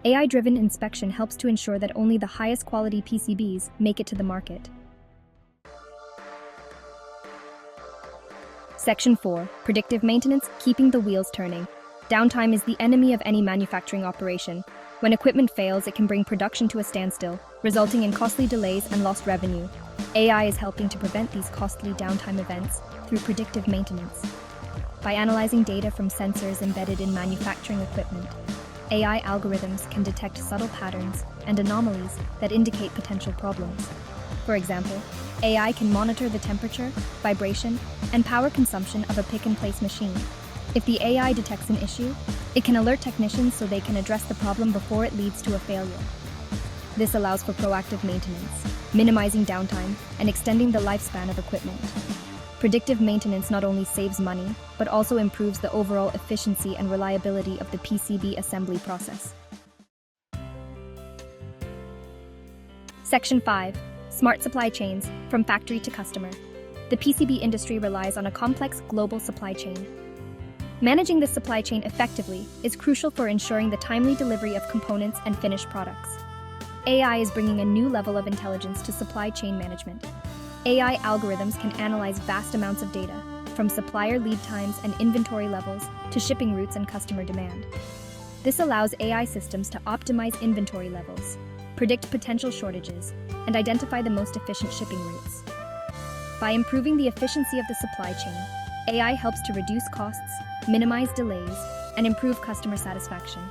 AI-driven inspection helps to ensure that only the highest quality PCBs make it to the market. Section 4. Predictive maintenance, keeping the wheels turning. Downtime is the enemy of any manufacturing operation. When equipment fails, it can bring production to a standstill, resulting in costly delays and lost revenue. AI is helping to prevent these costly downtime events through predictive maintenance. By analyzing data from sensors embedded in manufacturing equipment, AI algorithms can detect subtle patterns and anomalies that indicate potential problems. For example, AI can monitor the temperature, vibration, and power consumption of a pick-and-place machine. If the AI detects an issue, it can alert technicians so they can address the problem before it leads to a failure. This allows for proactive maintenance, minimizing downtime and extending the lifespan of equipment. Predictive maintenance not only saves money, but also improves the overall efficiency and reliability of the PCB assembly process. Section 5. Smart supply chains, from factory to customer. The PCB industry relies on a complex global supply chain. Managing this supply chain effectively is crucial for ensuring the timely delivery of components and finished products. AI is bringing a new level of intelligence to supply chain management. AI algorithms can analyze vast amounts of data, from supplier lead times and inventory levels to shipping routes and customer demand. This allows AI systems to optimize inventory levels, predict potential shortages, and identify the most efficient shipping routes. By improving the efficiency of the supply chain, AI helps to reduce costs, minimize delays, and improve customer satisfaction.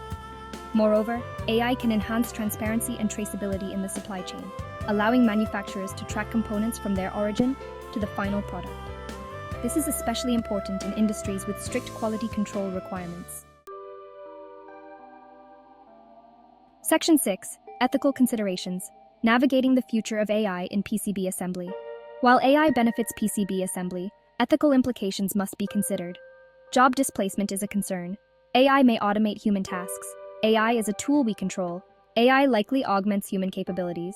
Moreover, AI can enhance transparency and traceability in the supply chain, allowing manufacturers to track components from their origin to the final product. This is especially important in industries with strict quality control requirements. Section 6. Ethical considerations, navigating the future of AI in PCB assembly. While AI benefits PCB assembly, ethical implications must be considered. Job displacement is a concern. AI may automate human tasks. AI is a tool we control. AI likely augments human capabilities.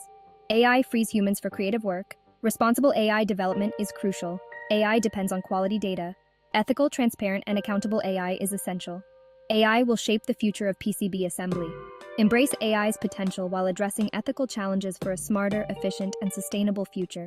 AI frees humans for creative work. Responsible AI development is crucial. AI depends on quality data. Ethical, transparent, and accountable AI is essential. AI will shape the future of PCB assembly. Embrace AI's potential while addressing ethical challenges for a smarter, efficient, and sustainable future.